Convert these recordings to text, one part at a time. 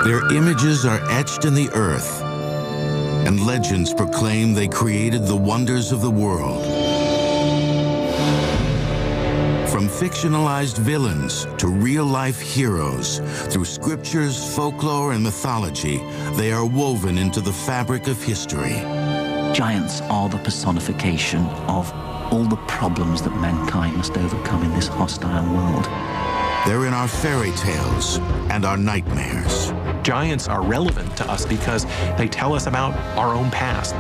Their images are etched in the earth, and legends proclaim they created the wonders of the world. From fictionalized villains to real-life heroes, through scriptures, folklore, and mythology, they are woven into the fabric of history. Giants are the personification of all the problems that mankind must overcome in this hostile world. They're in our fairy tales and our nightmares. Giants are relevant to us because they tell us about our own past.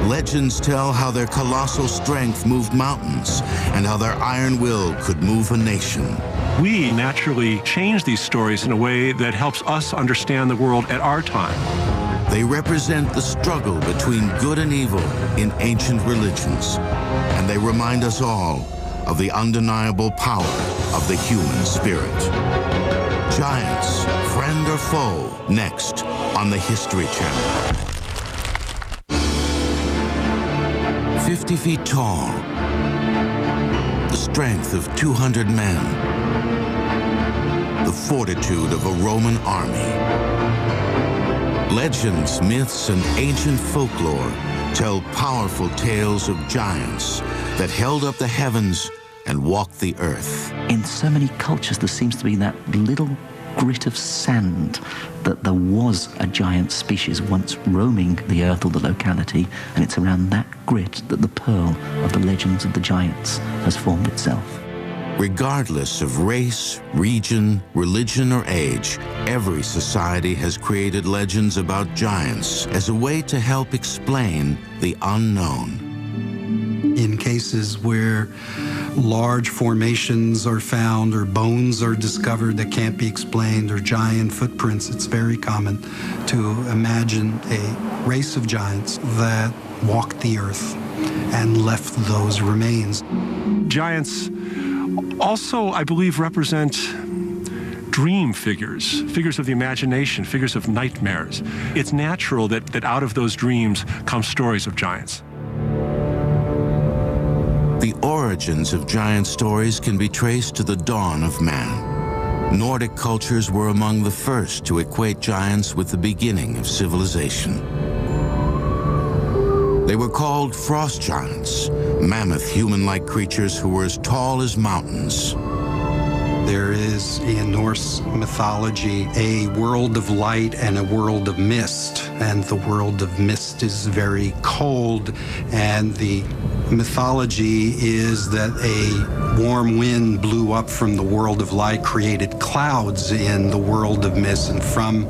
Legends tell how their colossal strength moved mountains and how their iron will could move a nation. We naturally change these stories in a way that helps us understand the world at our time. They represent the struggle between good and evil in ancient religions, and they remind us all of the undeniable power of the human spirit. Giants, friend or foe, next on the History Channel. 50 feet tall, the strength of 200 men, the fortitude of a Roman army. Legends, myths, and ancient folklore tell powerful tales of giants that held up the heavens and walked the earth. In so many cultures, there seems to be that little grit of sand that there was a giant species once roaming the earth or the locality, and it's around that grit that the pearl of the legends of the giants has formed itself. Regardless of race, region, religion, or age, every society has created legends about giants as a way to help explain the unknown. In cases where large formations are found or bones are discovered that can't be explained or giant footprints, it's very common to imagine a race of giants that walked the earth and left those remains. Giants also, I believe, represent dream figures, figures of the imagination, figures of nightmares. It's natural that out of those dreams come stories of giants. The origins of giant stories can be traced to the dawn of man. Nordic cultures were among the first to equate giants with the beginning of civilization. They were called frost giants, mammoth human-like creatures who were as tall as mountains. There is, in Norse mythology, a world of light and a world of mist. And the world of mist is very cold, and the mythology is that a warm wind blew up from the world of light, created clouds in the world of mist, and from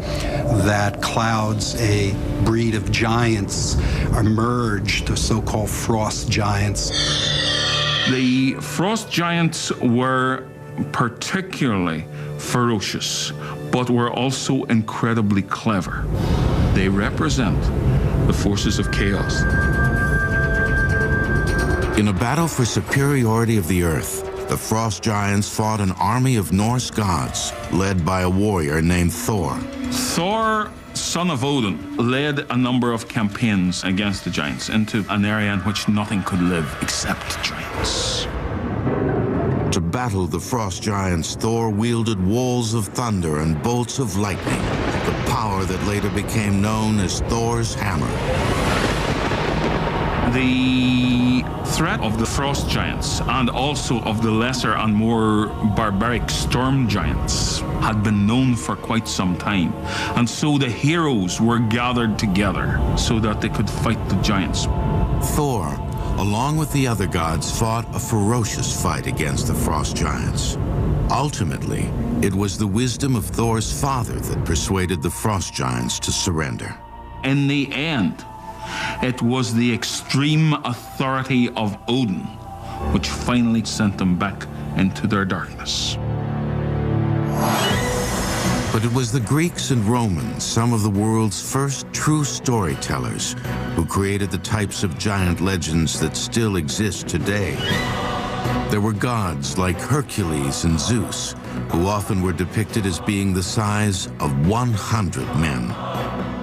that clouds a breed of giants emerged, the so-called frost giants. The frost giants were particularly ferocious, but were also incredibly clever. They represent the forces of chaos. In a battle for superiority of the earth, the frost giants fought an army of Norse gods led by a warrior named Thor. Thor, son of Odin, led a number of campaigns against the giants into an area in which nothing could live except giants. To battle the frost giants, Thor wielded walls of thunder and bolts of lightning, the power that later became known as Thor's hammer. The threat of the frost giants and also of the lesser and more barbaric storm giants had been known for quite some time. And so the heroes were gathered together so that they could fight the giants. Thor, along with the other gods, fought a ferocious fight against the frost giants. Ultimately, it was the wisdom of Thor's father that persuaded the frost giants to surrender. In the end, it was the extreme authority of Odin which finally sent them back into their darkness. But it was the Greeks and Romans, some of the world's first true storytellers, who created the types of giant legends that still exist today. There were gods like Hercules and Zeus, who often were depicted as being the size of 100 men.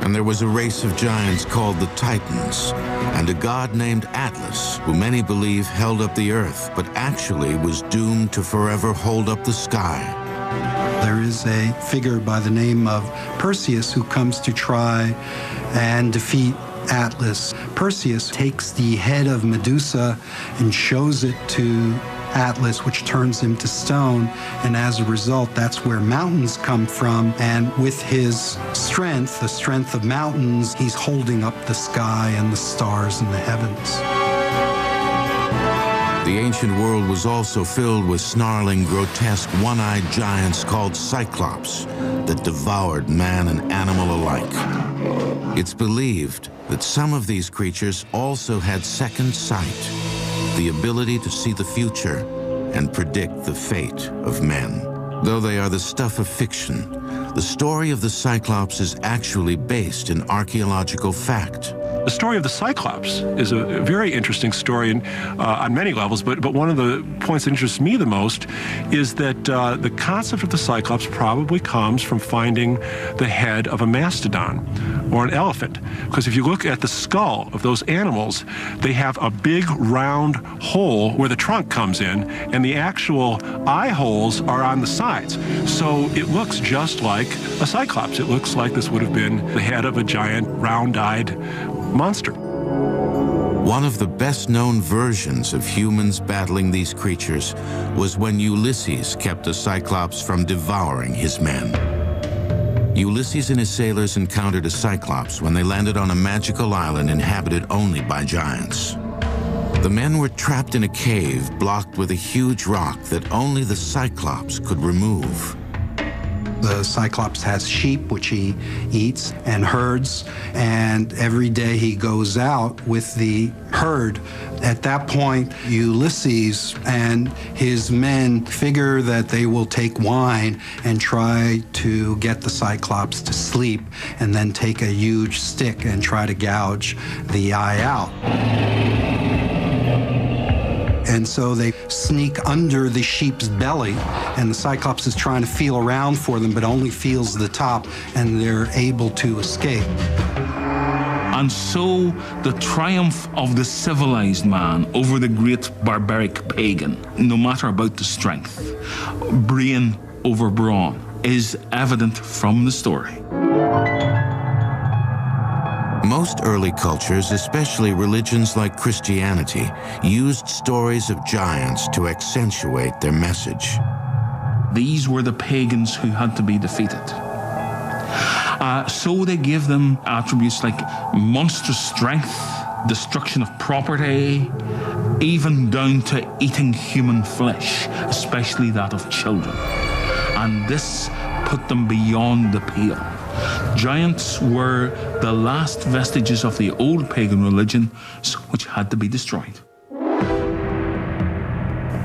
And there was a race of giants called the Titans, and a god named Atlas, who many believe held up the earth, but actually was doomed to forever hold up the sky. There is a figure by the name of Perseus who comes to try and defeat Atlas. Perseus takes the head of Medusa and shows it to Atlas, which turns him to stone, and as a result, that's where mountains come from. And with his strength, the strength of mountains, he's holding up the sky and the stars in the heavens. The ancient world was also filled with snarling, grotesque, one-eyed giants called cyclops that devoured man and animal alike. It's believed that some of these creatures also had second sight, the ability to see the future and predict the fate of men. Though they are the stuff of fiction, the story of the Cyclops is actually based in archaeological fact. The story of the Cyclops is a very interesting story on many levels, but one of the points that interests me the most is that the concept of the Cyclops probably comes from finding the head of a mastodon or an elephant. Because if you look at the skull of those animals, they have a big round hole where the trunk comes in, and the actual eye holes are on the sides. So it looks just like a Cyclops. It looks like this would have been the head of a giant round-eyed monster. One of the best-known versions of humans battling these creatures was when Ulysses kept a Cyclops from devouring his men. Ulysses and his sailors encountered a Cyclops when they landed on a magical island inhabited only by giants. The men were trapped in a cave blocked with a huge rock that only the Cyclops could remove. The Cyclops has sheep, which he eats, and herds, and every day he goes out with the herd. At that point, Ulysses and his men figure that they will take wine and try to get the Cyclops to sleep, and then take a huge stick and try to gouge the eye out. And so they sneak under the sheep's belly, and the Cyclops is trying to feel around for them, but only feels the top, and they're able to escape. And so the triumph of the civilized man over the great barbaric pagan, no matter about the strength, brain over brawn, is evident from the story. Most early cultures, especially religions like Christianity, used stories of giants to accentuate their message. These were the pagans who had to be defeated. So they gave them attributes like monstrous strength, destruction of property, even down to eating human flesh, especially that of children. And this put them beyond the pale. Giants were the last vestiges of the old pagan religion, which had to be destroyed.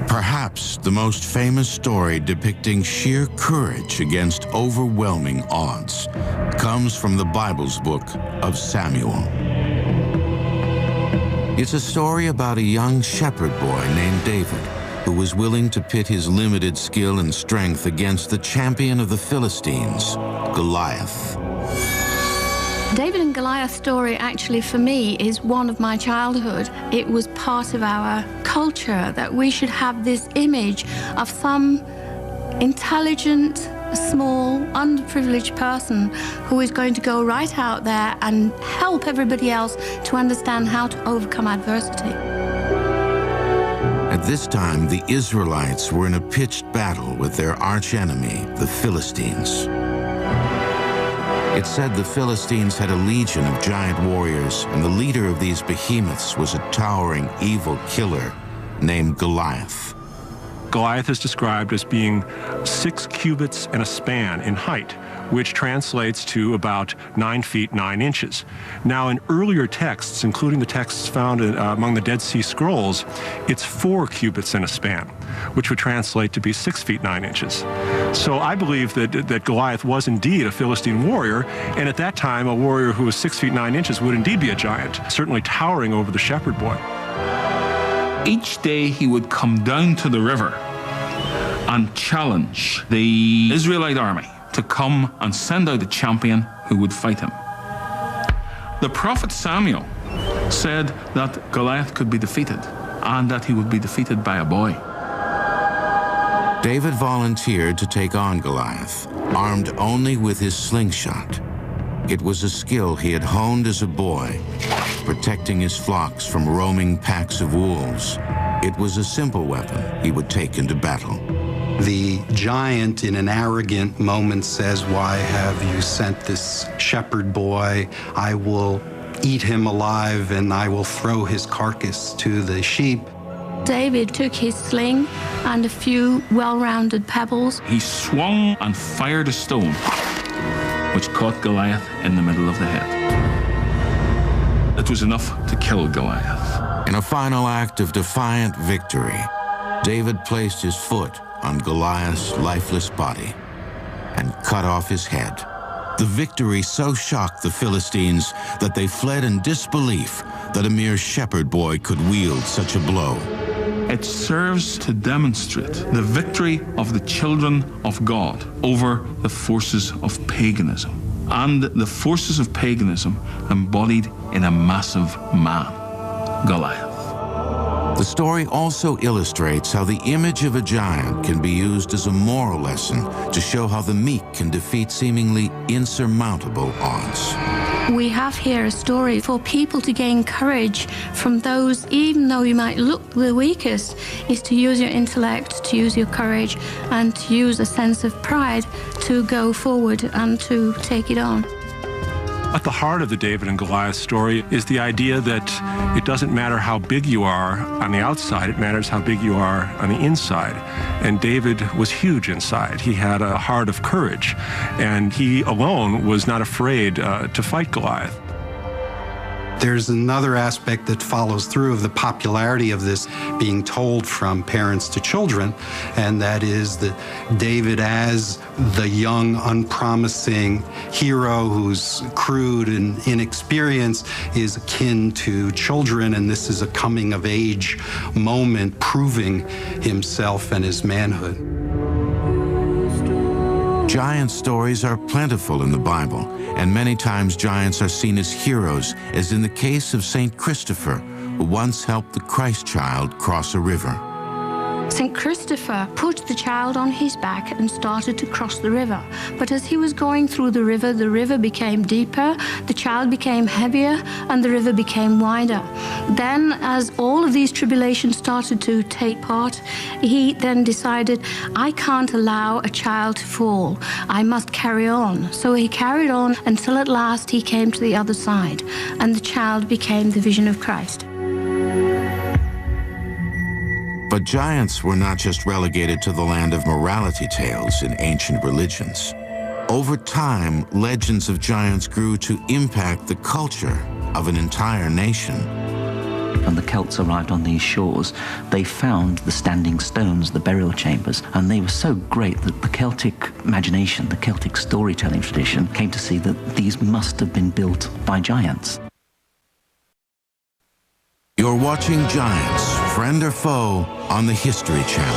Perhaps the most famous story depicting sheer courage against overwhelming odds comes from the Bible's book of Samuel. It's a story about a young shepherd boy named David who was willing to pit his limited skill and strength against the champion of the Philistines, Goliath. David and Goliath story actually for me is one of my childhood. It was part of our culture that we should have this image of some intelligent, small, underprivileged person who is going to go right out there and help everybody else to understand how to overcome adversity. At this time, the Israelites were in a pitched battle with their archenemy, the Philistines. It said the Philistines had a legion of giant warriors, and the leader of these behemoths was a towering, evil killer named Goliath. Goliath is described as being 6 cubits and a span in height, which translates to about 9 feet 9 inches. Now, in earlier texts, including the texts found among the Dead Sea Scrolls, it's 4 cubits and a span, which would translate to be 6 feet 9 inches. So I believe that Goliath was indeed a Philistine warrior, and at that time, a warrior who was 6 feet 9 inches would indeed be a giant, certainly towering over the shepherd boy. Each day he would come down to the river and challenge the Israelite army to come and send out a champion who would fight him. The prophet Samuel said that Goliath could be defeated and that he would be defeated by a boy. David volunteered to take on Goliath, armed only with his slingshot. It was a skill he had honed as a boy, protecting his flocks from roaming packs of wolves. It was a simple weapon he would take into battle. The giant, in an arrogant moment, says, "Why have you sent this shepherd boy? I will eat him alive, and I will throw his carcass to the sheep." David took his sling and a few well-rounded pebbles. He swung and fired a stone, which caught Goliath in the middle of the head. It was enough to kill Goliath. In a final act of defiant victory, David placed his foot on Goliath's lifeless body and cut off his head. The victory so shocked the Philistines that they fled in disbelief that a mere shepherd boy could wield such a blow. It serves to demonstrate the victory of the children of God over the forces of paganism, and the forces of paganism embodied in a massive man, Goliath. The story also illustrates how the image of a giant can be used as a moral lesson to show how the meek can defeat seemingly insurmountable odds. We have here a story for people to gain courage from those, even though you might look the weakest, is to use your intellect, to use your courage, and to use a sense of pride to go forward and to take it on. At the heart of the David and Goliath story is the idea that it doesn't matter how big you are on the outside, it matters how big you are on the inside. And David was huge inside. He had a heart of courage, and he alone was not afraid to fight Goliath. There's another aspect that follows through of the popularity of this being told from parents to children, and that is that David, as the young, unpromising hero who's crude and inexperienced, is akin to children, and this is a coming-of-age moment proving himself and his manhood. Giant stories are plentiful in the Bible, and many times giants are seen as heroes, as in the case of St. Christopher, who once helped the Christ child cross a river. St. Christopher put the child on his back and started to cross the river. But as he was going through the river became deeper, the child became heavier, and the river became wider. Then, as all of these tribulations started to take part, he then decided, I can't allow a child to fall. I must carry on. So he carried on until at last he came to the other side, and the child became the vision of Christ. But giants were not just relegated to the land of morality tales in ancient religions. Over time, legends of giants grew to impact the culture of an entire nation. When the Celts arrived on these shores, they found the standing stones, the burial chambers, and they were so great that the Celtic imagination, the Celtic storytelling tradition, came to see that these must have been built by giants. You're watching Giants, Friend or Foe, on the History Channel.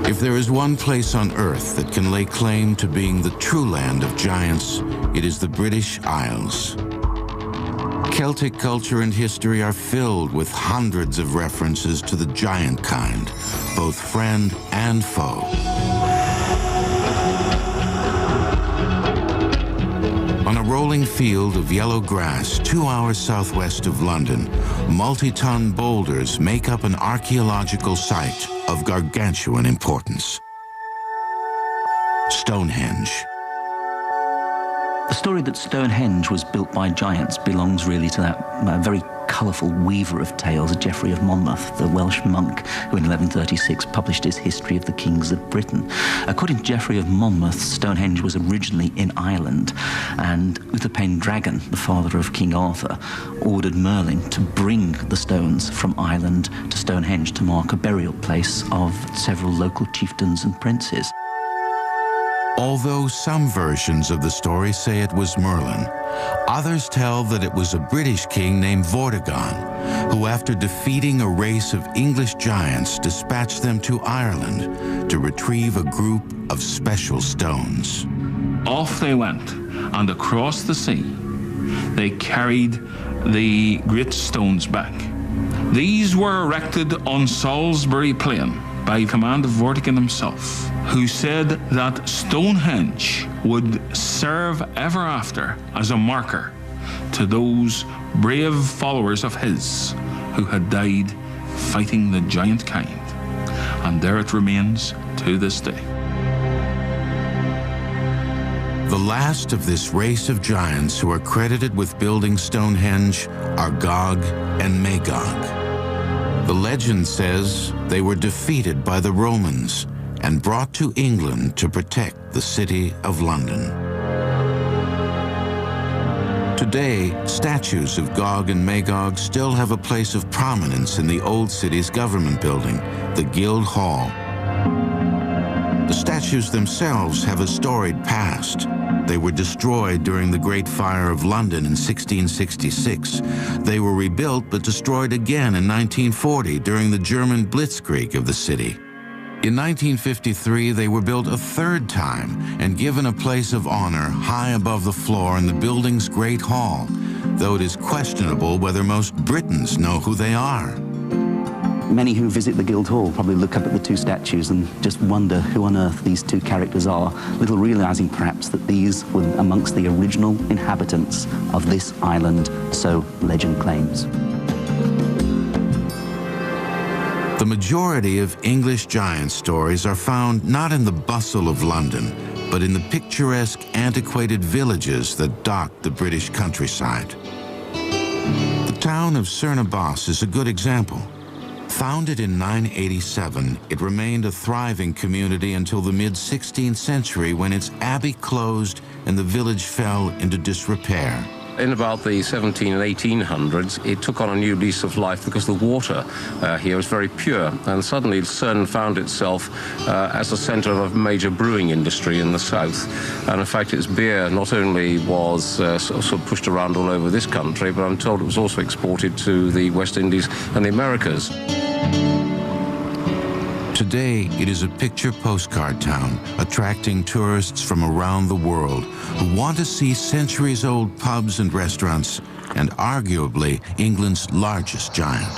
If there is one place on Earth that can lay claim to being the true land of giants, it is the British Isles. Celtic culture and history are filled with hundreds of references to the giant kind, both friend and foe. On a rolling field of yellow grass 2 hours southwest of London, multi-ton boulders make up an archaeological site of gargantuan importance. Stonehenge. The story that Stonehenge was built by giants belongs really to that very colourful weaver of tales, Geoffrey of Monmouth, the Welsh monk who in 1136 published his History of the Kings of Britain. According to Geoffrey of Monmouth, Stonehenge was originally in Ireland, and Uther Pendragon, the father of King Arthur, ordered Merlin to bring the stones from Ireland to Stonehenge to mark a burial place of several local chieftains and princes. Although some versions of the story say it was Merlin, others tell that it was a British king named Vortigern, who after defeating a race of English giants dispatched them to Ireland to retrieve a group of special stones. Off they went, and across the sea, they carried the great stones back, These were erected on Salisbury Plain by command of Vortigern himself, who said that Stonehenge would serve ever after as a marker to those brave followers of his who had died fighting the giant kind. And there it remains to this day. The last of this race of giants who are credited with building Stonehenge are Gog and Magog. The legend says they were defeated by the Romans and brought to England to protect the city of London. Today, statues of Gog and Magog still have a place of prominence in the old city's government building, the Guildhall. The statues themselves have a storied past. They were destroyed during the Great Fire of London in 1666. They were rebuilt but destroyed again in 1940 during the German blitzkrieg of the city. In 1953, they were built a third time and given a place of honor high above the floor in the building's Great Hall, though it is questionable whether most Britons know who they are. Many who visit the Guildhall probably look up at the two statues and just wonder who on earth these two characters are, little realizing perhaps that these were amongst the original inhabitants of this island, so legend claims. The majority of English giant stories are found not in the bustle of London, but in the picturesque, antiquated villages that dot the British countryside. The town of Cernobos is a good example. Founded in 987, it remained a thriving community until the mid-16th century when its abbey closed and the village fell into disrepair. In about the 17 and 1800s, it took on a new lease of life because the water here was very pure. And suddenly Cern found itself as a center of a major brewing industry in the south. And in fact, its beer not only was sort of pushed around all over this country, but I'm told it was also exported to the West Indies and the Americas. Today, it is a picture postcard town, attracting tourists from around the world who want to see centuries-old pubs and restaurants, and arguably England's largest giant.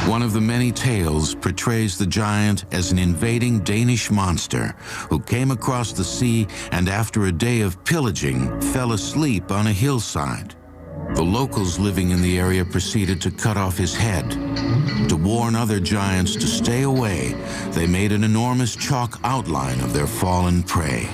One of the many tales portrays the giant as an invading Danish monster who came across the sea and after a day of pillaging, fell asleep on a hillside. The locals living in the area proceeded to cut off his head. To warn other giants to stay away, they made an enormous chalk outline of their fallen prey.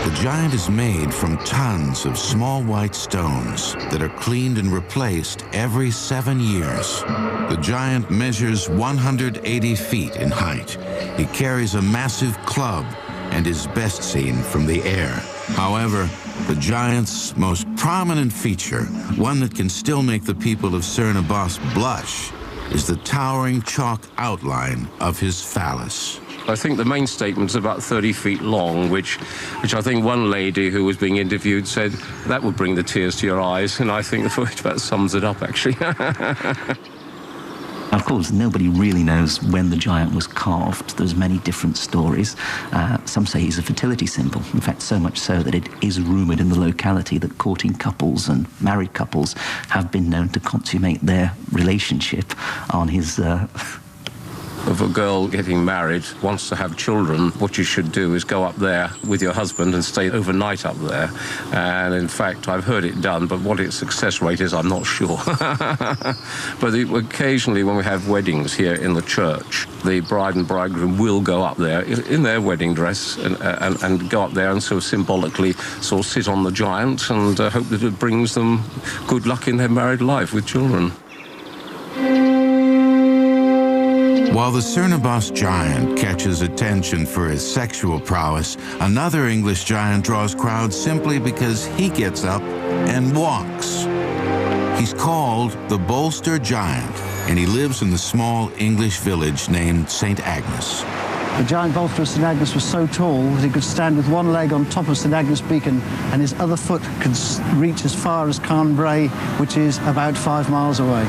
The giant is made from tons of small white stones that are cleaned and replaced every 7 years. The giant measures 180 feet in height. He carries a massive club and is best seen from the air. However, the giant's most prominent feature, one that can still make the people of Cernobos blush, is the towering chalk outline of his phallus. I think the main statement is about 30 feet long, which I think one lady who was being interviewed said that would bring the tears to your eyes, and I think that about sums it up, actually. Of course, nobody really knows when the giant was carved. There's many different stories. Some say he's a fertility symbol. In fact, so much so that it is rumoured in the locality that courting couples and married couples have been known to consummate their relationship on his... If a girl getting married wants to have children, what you should do is go up there with your husband and stay overnight up there. And in fact, I've heard it done, but what its success rate is, I'm not sure. But occasionally when we have weddings here in the church, the bride and bridegroom will go up there in their wedding dress and go up there and so symbolically sort of sit on the giant and hope that it brings them good luck in their married life with children. While the Cernobos giant catches attention for his sexual prowess, another English giant draws crowds simply because he gets up and walks. He's called the Bolster Giant, and he lives in the small English village named St. Agnes. The giant bolster of St. Agnes was so tall that he could stand with one leg on top of St. Agnes Beacon and his other foot could reach as far as Carnbray, which is about 5 miles away.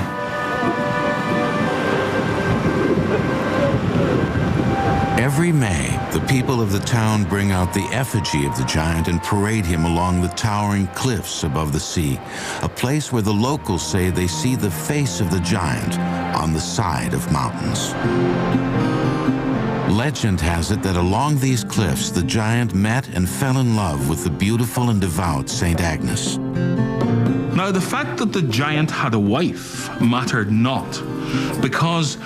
Every May, the people of the town bring out the effigy of the giant and parade him along the towering cliffs above the sea, a place where the locals say they see the face of the giant on the side of mountains. Legend has it that along these cliffs, the giant met and fell in love with the beautiful and devout St. Agnes. Now, the fact that the giant had a wife mattered not, because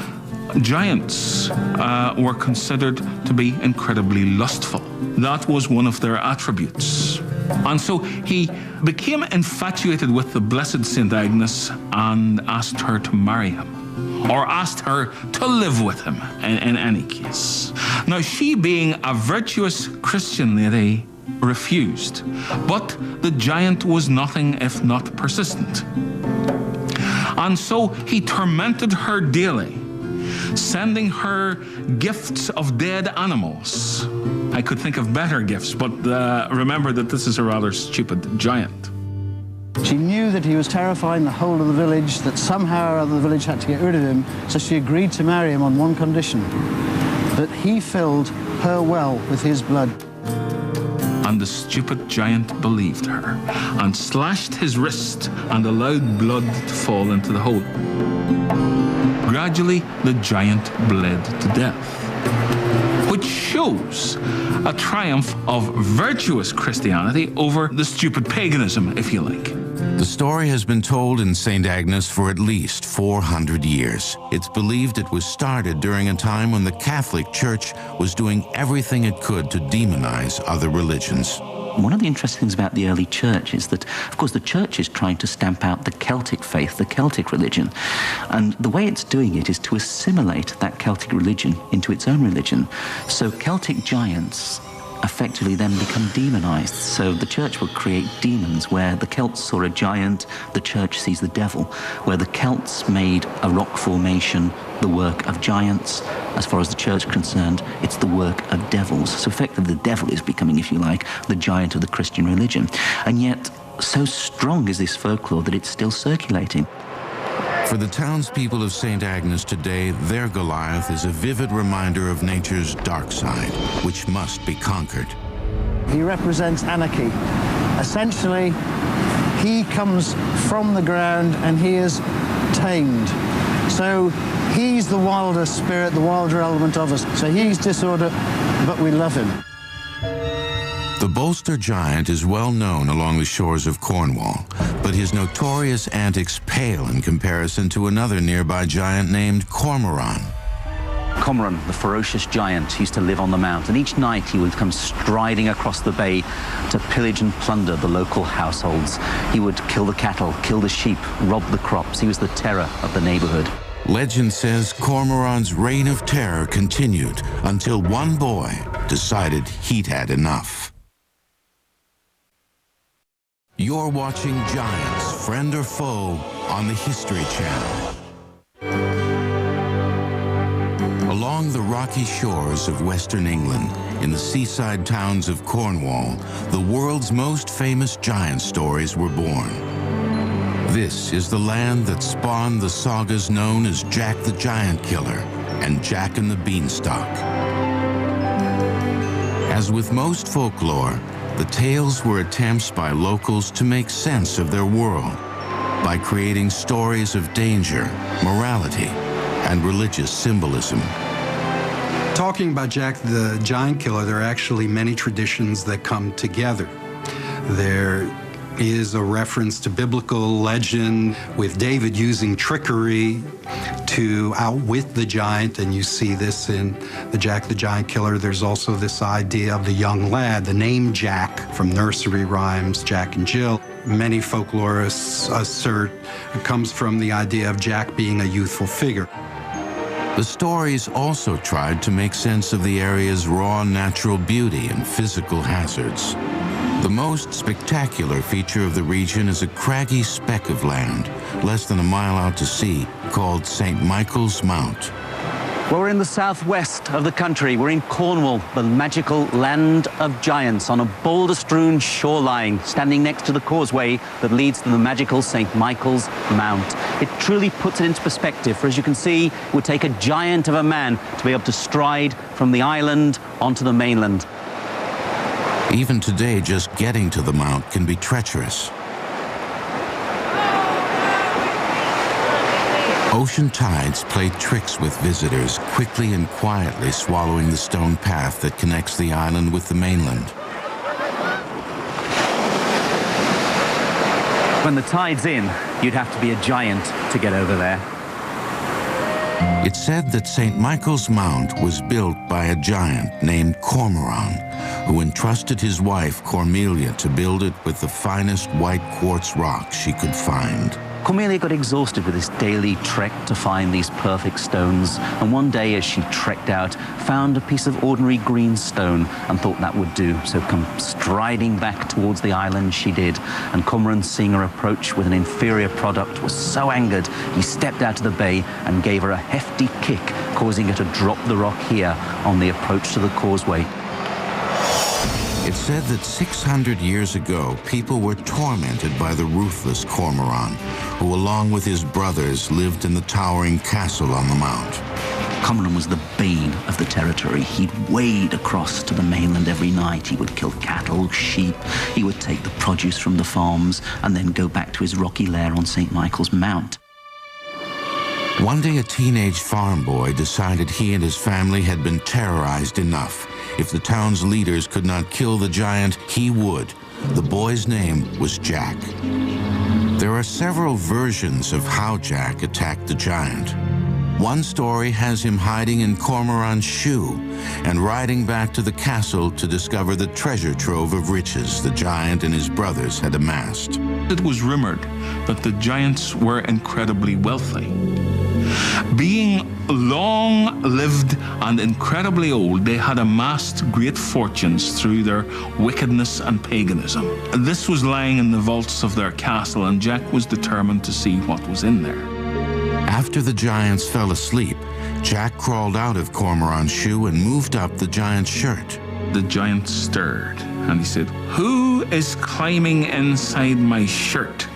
giants were considered to be incredibly lustful. That was one of their attributes. And so he became infatuated with the blessed St. Agnes and asked her to marry him, or asked her to live with him in any case. Now, she, being a virtuous Christian lady, refused, but the giant was nothing if not persistent. And so he tormented her daily, sending her gifts of dead animals. I could think of better gifts, but remember that this is a rather stupid giant. She knew that he was terrifying the whole of the village, that somehow or other the village had to get rid of him, so she agreed to marry him on one condition, that he filled her well with his blood. And the stupid giant believed her, and slashed his wrist and allowed blood to fall into the hole. Gradually, the giant bled to death, which shows a triumph of virtuous Christianity over the stupid paganism, if you like. The story has been told in St. Agnes for at least 400 years. It's believed it was started during a time when the Catholic Church was doing everything it could to demonize other religions. One of the interesting things about the early church is that, of course, the church is trying to stamp out the Celtic faith, the Celtic religion. And the way it's doing it is to assimilate that Celtic religion into its own religion. So Celtic giants effectively then become demonized. So the church will create demons. Where the Celts saw a giant, the church sees the devil. Where the Celts made a rock formation the work of giants, as far as the church is concerned, it's the work of devils. So effectively the devil is becoming, if you like, the giant of the Christian religion. And yet, so strong is this folklore that it's still circulating. For the townspeople of St. Agnes today, their Goliath is a vivid reminder of nature's dark side, which must be conquered. He represents anarchy. Essentially, he comes from the ground and he is tamed. So he's the wilder spirit, the wilder element of us. So he's disorder, but we love him. The Bolster giant is well known along the shores of Cornwall, but his notorious antics pale in comparison to another nearby giant named Cormoran. Cormoran, the ferocious giant, used to live on the mount, and each night he would come striding across the bay to pillage and plunder the local households. He would kill the cattle, kill the sheep, rob the crops. He was the terror of the neighborhood. Legend says Cormoran's reign of terror continued until one boy decided he'd had enough. You're watching Giants, Friend or Foe, on the History Channel. Along the rocky shores of Western England, in the seaside towns of Cornwall, the world's most famous giant stories were born. This is the land that spawned the sagas known as Jack the Giant Killer and Jack and the Beanstalk. As with most folklore, the tales were attempts by locals to make sense of their world by creating stories of danger, morality, and religious symbolism. Talking about Jack the Giant Killer, there are actually many traditions that come together. There is a reference to biblical legend with David using trickery to outwit the giant, and you see this in the Jack the Giant Killer. There's also this idea of the young lad, the name Jack from nursery rhymes, Jack and Jill. Many folklorists assert it comes from the idea of Jack being a youthful figure. The stories also tried to make sense of the area's raw natural beauty and physical hazards. The most spectacular feature of the region is a craggy speck of land, less than a mile out to sea, called St. Michael's Mount. Well, we're in the southwest of the country. We're in Cornwall, the magical land of giants, on a boulder-strewn shoreline, standing next to the causeway that leads to the magical St. Michael's Mount. It truly puts it into perspective, for as you can see, it would take a giant of a man to be able to stride from the island onto the mainland. Even today, just getting to the mount can be treacherous. Ocean tides play tricks with visitors, quickly and quietly swallowing the stone path that connects the island with the mainland. When the tide's in, you'd have to be a giant to get over there. It's said that St. Michael's Mount was built by a giant named Cormoran, who entrusted his wife Cormelia to build it with the finest white quartz rock she could find. Cormelia got exhausted with this daily trek to find these perfect stones, and one day as she trekked out, found a piece of ordinary green stone and thought that would do. So come striding back towards the island she did, and Cormoran, seeing her approach with an inferior product, was so angered he stepped out of the bay and gave her a hefty kick, causing her to drop the rock here on the approach to the causeway. It's said that 600 years ago, people were tormented by the ruthless Cormoran, who, along with his brothers, lived in the towering castle on the mount. Cormoran was the bane of the territory. He'd wade across to the mainland every night. He would kill cattle, sheep. He would take the produce from the farms and then go back to his rocky lair on St. Michael's Mount. One day, a teenage farm boy decided he and his family had been terrorized enough. If the town's leaders could not kill the giant, he would. The boy's name was Jack. There are several versions of how Jack attacked the giant. One story has him hiding in Cormoran's shoe and riding back to the castle to discover the treasure trove of riches the giant and his brothers had amassed. It was rumored that the giants were incredibly wealthy. Being long-lived and incredibly old, they had amassed great fortunes through their wickedness and paganism. This was lying in the vaults of their castle, and Jack was determined to see what was in there. After the giants fell asleep, Jack crawled out of Cormoran's shoe and moved up the giant's shirt. The giant stirred, and he said, "Who is climbing inside my shirt?"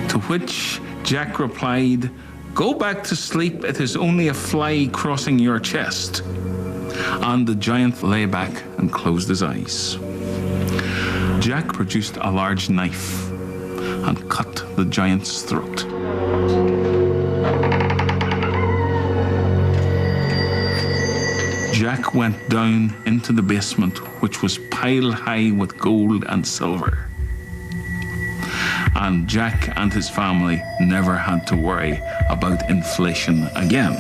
To which Jack replied, "Go back to sleep, it is only a fly crossing your chest." And the giant lay back and closed his eyes. Jack produced a large knife and cut the giant's throat. Jack went down into the basement, which was piled high with gold and silver. And Jack and his family never had to worry about inflation again.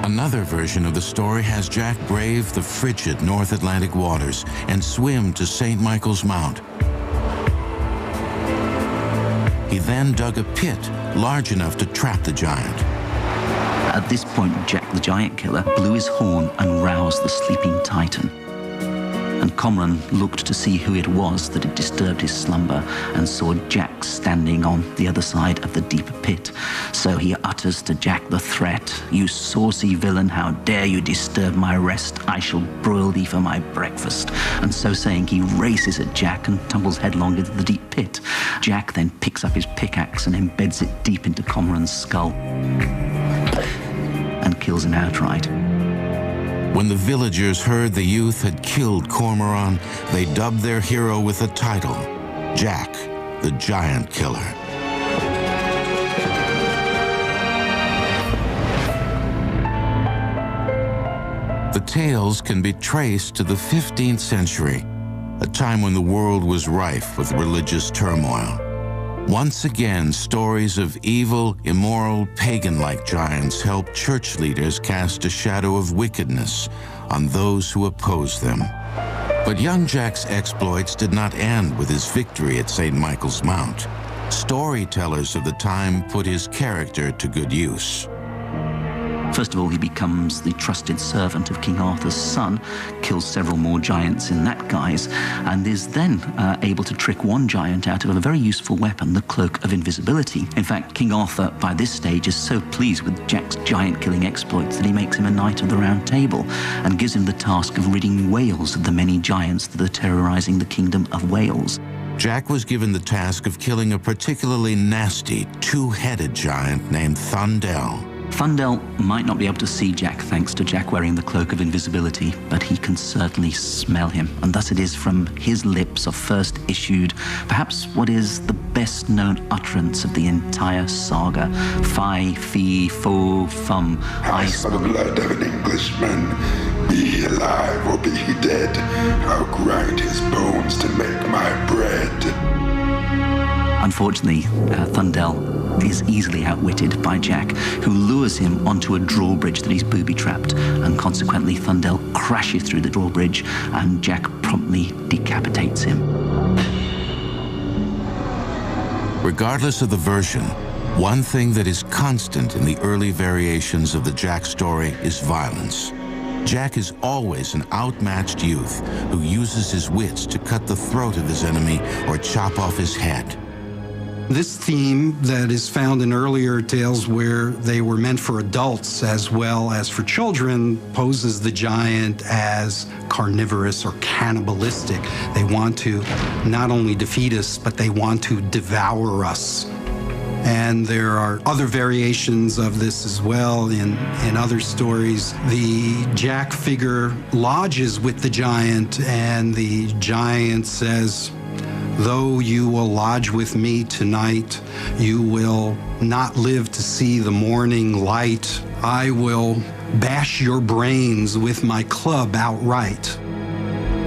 Another version of the story has Jack brave the frigid North Atlantic waters and swim to St. Michael's Mount. He then dug a pit large enough to trap the giant. At this point, Jack the Giant Killer blew his horn and roused the sleeping Titan. And Cormoran looked to see who it was that had disturbed his slumber and saw Jack standing on the other side of the deeper pit. So he utters to Jack the threat, "You saucy villain, how dare you disturb my rest? I shall broil thee for my breakfast." And so saying, he races at Jack and tumbles headlong into the deep pit. Jack then picks up his pickaxe and embeds it deep into Cormoran's skull and kills him outright. When the villagers heard the youth had killed Cormoran, they dubbed their hero with a title, Jack the Giant Killer. The tales can be traced to the 15th century, a time when the world was rife with religious turmoil. Once again, stories of evil, immoral, pagan-like giants helped church leaders cast a shadow of wickedness on those who opposed them. But young Jack's exploits did not end with his victory at St. Michael's Mount. Storytellers of the time put his character to good use. First of all, he becomes the trusted servant of King Arthur's son, kills several more giants in that guise, and is then able to trick one giant out of a very useful weapon, the Cloak of Invisibility. In fact, King Arthur, by this stage, is so pleased with Jack's giant-killing exploits that he makes him a Knight of the Round Table and gives him the task of ridding Wales of the many giants that are terrorizing the kingdom of Wales. Jack was given the task of killing a particularly nasty, two-headed giant named Thundel. Thundel might not be able to see Jack thanks to Jack wearing the Cloak of Invisibility, but he can certainly smell him, and thus it is from his lips are first issued perhaps what is the best-known utterance of the entire saga. Fi, fi, fo, fum. I smell the blood of an Englishman. Be he alive or be he dead, I'll grind his bones to make my bread. Unfortunately, Thundel is easily outwitted by Jack, who lures him onto a drawbridge that he's booby-trapped, and consequently Thundel crashes through the drawbridge and Jack promptly decapitates him. Regardless of the version, one thing that is constant in the early variations of the Jack story is violence. Jack is always an outmatched youth who uses his wits to cut the throat of his enemy or chop off his head. This theme that is found in earlier tales where they were meant for adults as well as for children poses the giant as carnivorous or cannibalistic. They want to not only defeat us, but they want to devour us. And there are other variations of this as well in other stories. The Jack figure lodges with the giant, and the giant says, "Though you will lodge with me tonight, you will not live to see the morning light. I will bash your brains with my club outright."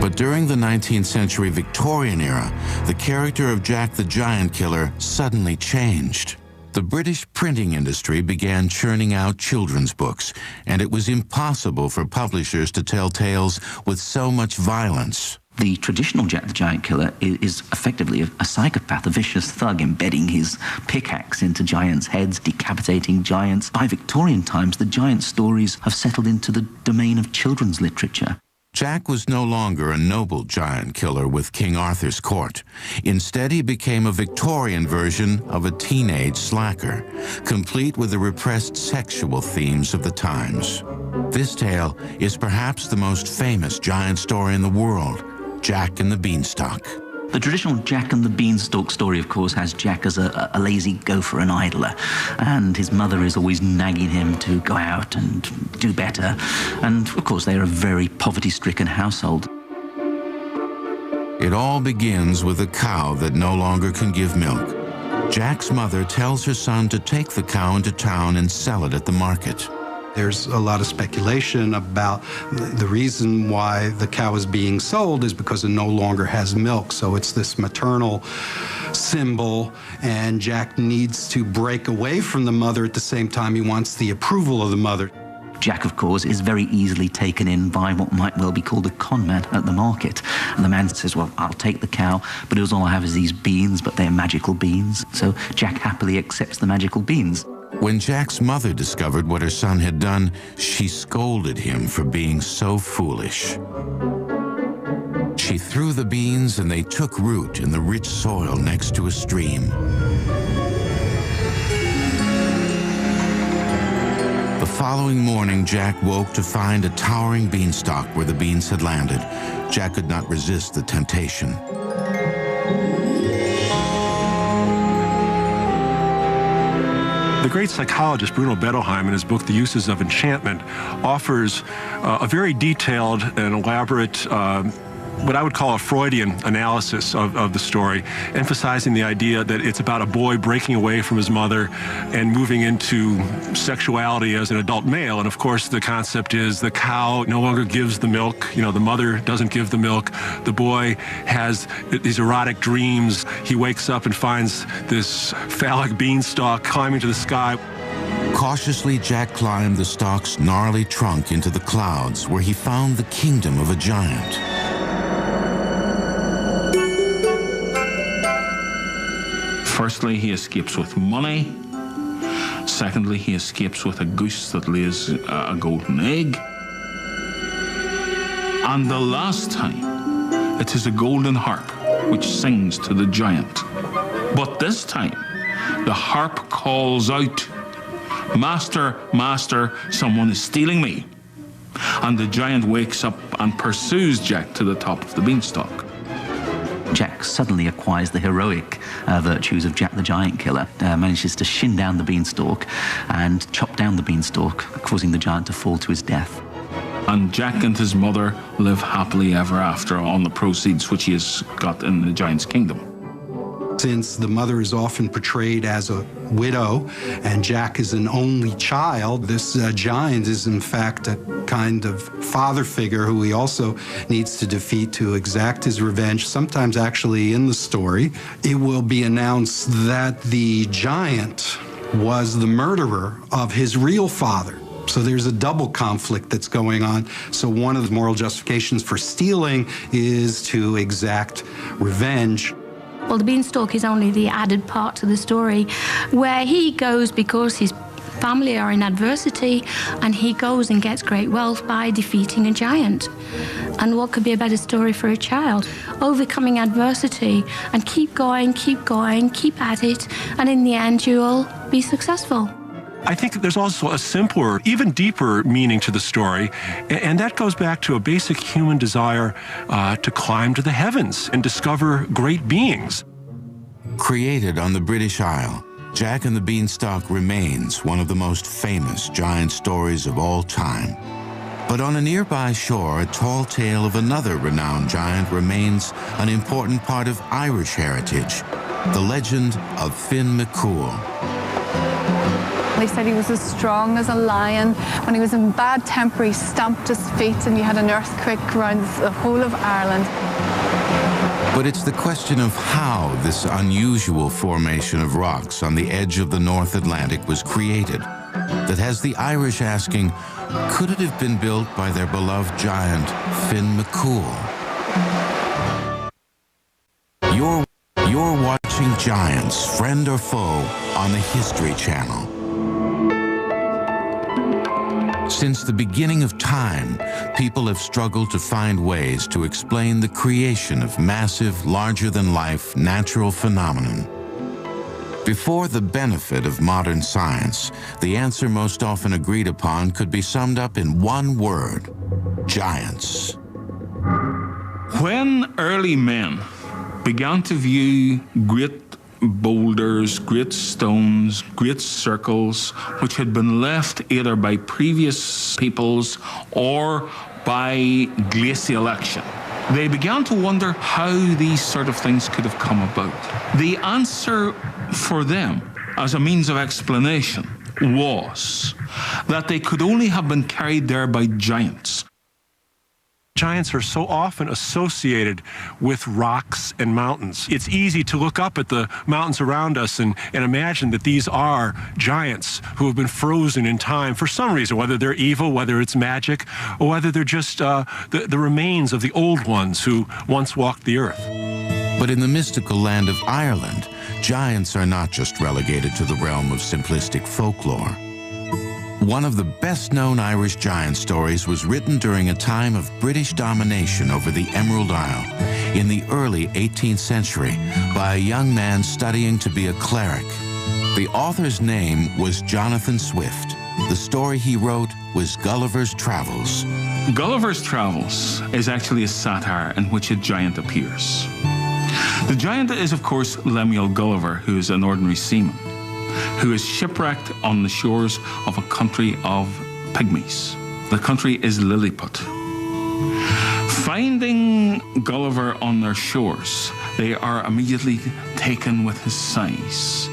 But during the 19th century Victorian era, the character of Jack the Giant Killer suddenly changed. The British printing industry began churning out children's books, and it was impossible for publishers to tell tales with so much violence. The traditional Jack the Giant Killer is effectively a psychopath, a vicious thug embedding his pickaxe into giants' heads, decapitating giants. By Victorian times, the giant stories have settled into the domain of children's literature. Jack was no longer a noble giant killer with King Arthur's court. Instead, he became a Victorian version of a teenage slacker, complete with the repressed sexual themes of the times. This tale is perhaps the most famous giant story in the world, Jack and the Beanstalk. The traditional Jack and the Beanstalk story, of course, has Jack as a lazy gopher and idler, and his mother is always nagging him to go out and do better. And, of course, they are a very poverty-stricken household. It all begins with a cow that no longer can give milk. Jack's mother tells her son to take the cow into town and sell it at the market. There's a lot of speculation about the reason why the cow is being sold is because it no longer has milk. So it's this maternal symbol, and Jack needs to break away from the mother. At the same time, he wants the approval of the mother. Jack, of course, is very easily taken in by what might well be called a con man at the market. And the man says, well, I'll take the cow, but all I have is these beans, but they're magical beans. So Jack happily accepts the magical beans. When Jack's mother discovered what her son had done, she scolded him for being so foolish. She threw the beans and they took root in the rich soil next to a stream. The following morning, Jack woke to find a towering beanstalk where the beans had landed. Jack could not resist the temptation. The great psychologist Bruno Bettelheim, in his book, The Uses of Enchantment, offers a very detailed and elaborate what I would call a Freudian analysis of the story, emphasizing the idea that it's about a boy breaking away from his mother and moving into sexuality as an adult male. And of course, the concept is the cow no longer gives the milk. You know, the mother doesn't give the milk. The boy has these erotic dreams. He wakes up and finds this phallic beanstalk climbing to the sky. Cautiously, Jack climbed the stalk's gnarly trunk into the clouds, where he found the kingdom of a giant. Firstly, he escapes with money, Secondly, he escapes with a goose that lays a golden egg. And the last time, it is a golden harp which sings to the giant. But this time, the harp calls out, "Master, master, someone is stealing me." And the giant wakes up and pursues Jack to the top of the beanstalk. Jack suddenly acquires the heroic virtues of Jack the Giant Killer, manages to shin down the beanstalk and chop down the beanstalk, causing the giant to fall to his death. And Jack and his mother live happily ever after on the proceeds which he has got in the giant's kingdom. Since the mother is often portrayed as a widow and Jack is an only child, this giant is in fact a kind of father figure who he also needs to defeat to exact his revenge. Sometimes actually in the story, it will be announced that the giant was the murderer of his real father. So there's a double conflict that's going on. So one of the moral justifications for stealing is to exact revenge. Well, the beanstalk is only the added part to the story, where he goes because his family are in adversity, and he goes and gets great wealth by defeating a giant. And what could be a better story for a child? Overcoming adversity and keep going, keep at it, and in the end you'll be successful. I think there's also a simpler, even deeper meaning to the story, and that goes back to a basic human desire to climb to the heavens and discover great beings. Created on the British Isle, Jack and the Beanstalk remains one of the most famous giant stories of all time. But on a nearby shore, a tall tale of another renowned giant remains an important part of Irish heritage, the legend of Finn McCool. They said he was as strong as a lion. When he was in bad temper, he stamped his feet and you had an earthquake around the whole of Ireland. But it's the question of how this unusual formation of rocks on the edge of the North Atlantic was created that has the Irish asking, could it have been built by their beloved giant, Finn McCool? You're watching Giants, Friend or Foe, on the History Channel. Since the beginning of time, people have struggled to find ways to explain the creation of massive, larger-than-life natural phenomenon. Before the benefit of modern science, the answer most often agreed upon could be summed up in one word: giants. When early men began to view great boulders, great stones, great circles, which had been left either by previous peoples or by glacial action, they began to wonder how these sort of things could have come about. The answer for them, as a means of explanation, was that they could only have been carried there by giants. Giants are so often associated with rocks and mountains. It's easy to look up at the mountains around us and imagine that these are giants who have been frozen in time for some reason, whether they're evil, whether it's magic, or whether they're just the remains of the old ones who once walked the earth. But in the mystical land of Ireland, giants are not just relegated to the realm of simplistic folklore. One of the best-known Irish giant stories was written during a time of British domination over the Emerald Isle in the early 18th century by a young man studying to be a cleric. The author's name was Jonathan Swift. The story he wrote was Gulliver's Travels. Gulliver's Travels is actually a satire in which a giant appears. The giant is, of course, Lemuel Gulliver, who is an ordinary seaman, who is shipwrecked on the shores of a country of pygmies. The country is Lilliput. Finding Gulliver on their shores, they are immediately taken with his size.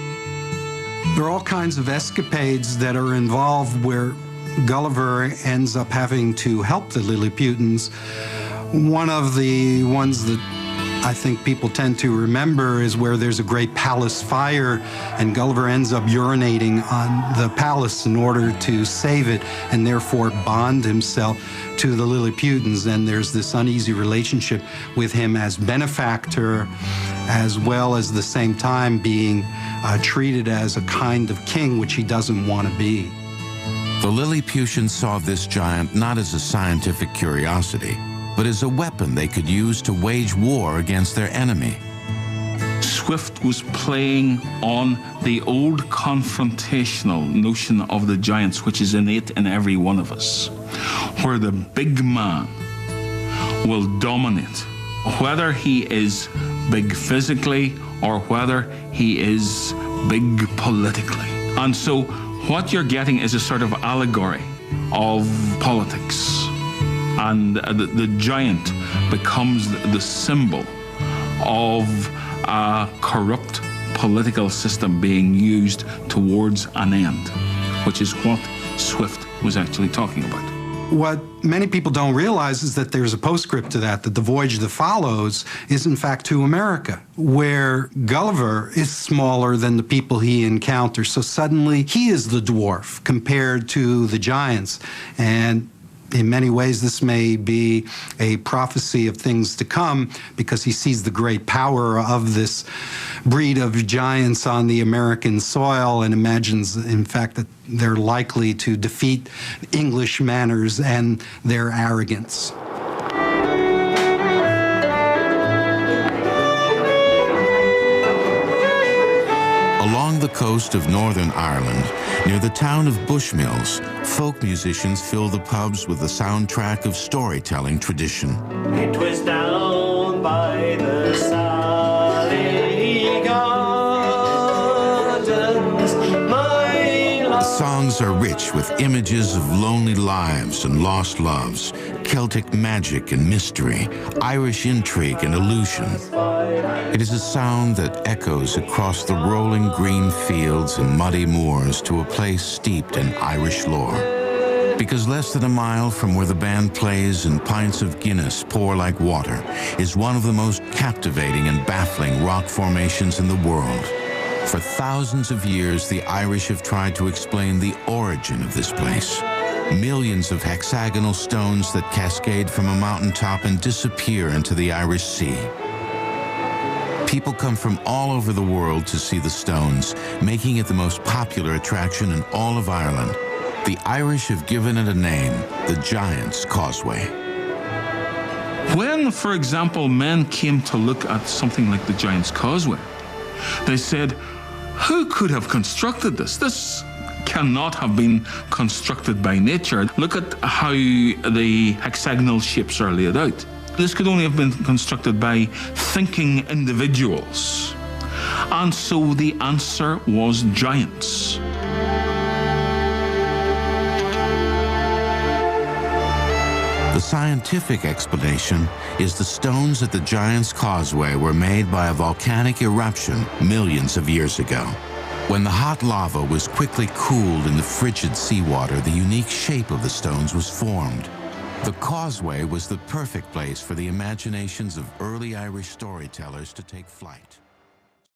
There are all kinds of escapades that are involved where Gulliver ends up having to help the Lilliputans. One of the ones that I think people tend to remember is where there's a great palace fire and Gulliver ends up urinating on the palace in order to save it and therefore bond himself to the Lilliputans. And there's this uneasy relationship with him as benefactor, as well as the same time being treated as a kind of king, which he doesn't want to be. The Lilliputians saw this giant not as a scientific curiosity, but as a weapon they could use to wage war against their enemy. Swift was playing on the old confrontational notion of the giants, which is innate in every one of us, where the big man will dominate, whether he is big physically or whether he is big politically. And so what you're getting is a sort of allegory of politics. And the giant becomes the symbol of a corrupt political system being used towards an end, which is what Swift was actually talking about. What many people don't realize is that there's a postscript to that the voyage that follows is in fact to America, where Gulliver is smaller than the people he encounters. So suddenly he is the dwarf compared to the giants. And in many ways, this may be a prophecy of things to come because he sees the great power of this breed of giants on the American soil and imagines, in fact, that they're likely to defeat English manners and their arrogance. Along the coast of Northern Ireland, near the town of Bushmills, folk musicians fill the pubs with the soundtrack of storytelling tradition. It was down by the Sally Gardens, The songs are rich with images of lonely lives and lost loves, Celtic magic and mystery, Irish intrigue and illusion. It is a sound that echoes across the rolling green fields and muddy moors to a place steeped in Irish lore. Because less than a mile from where the band plays and pints of Guinness pour like water is one of the most captivating and baffling rock formations in the world. For thousands of years, the Irish have tried to explain the origin of this place. Millions of hexagonal stones that cascade from a mountaintop and disappear into the Irish Sea. People come from all over the world to see the stones, making it the most popular attraction in all of Ireland. The Irish have given it a name, the Giant's Causeway. When, for example, men came to look at something like the Giant's Causeway, they said, who could have constructed this? This cannot have been constructed by nature. Look at how the hexagonal shapes are laid out. This could only have been constructed by thinking individuals. And so the answer was giants. The scientific explanation is the stones at the Giant's Causeway were made by a volcanic eruption millions of years ago. When the hot lava was quickly cooled in the frigid seawater, the unique shape of the stones was formed. The causeway was the perfect place for the imaginations of early Irish storytellers to take flight.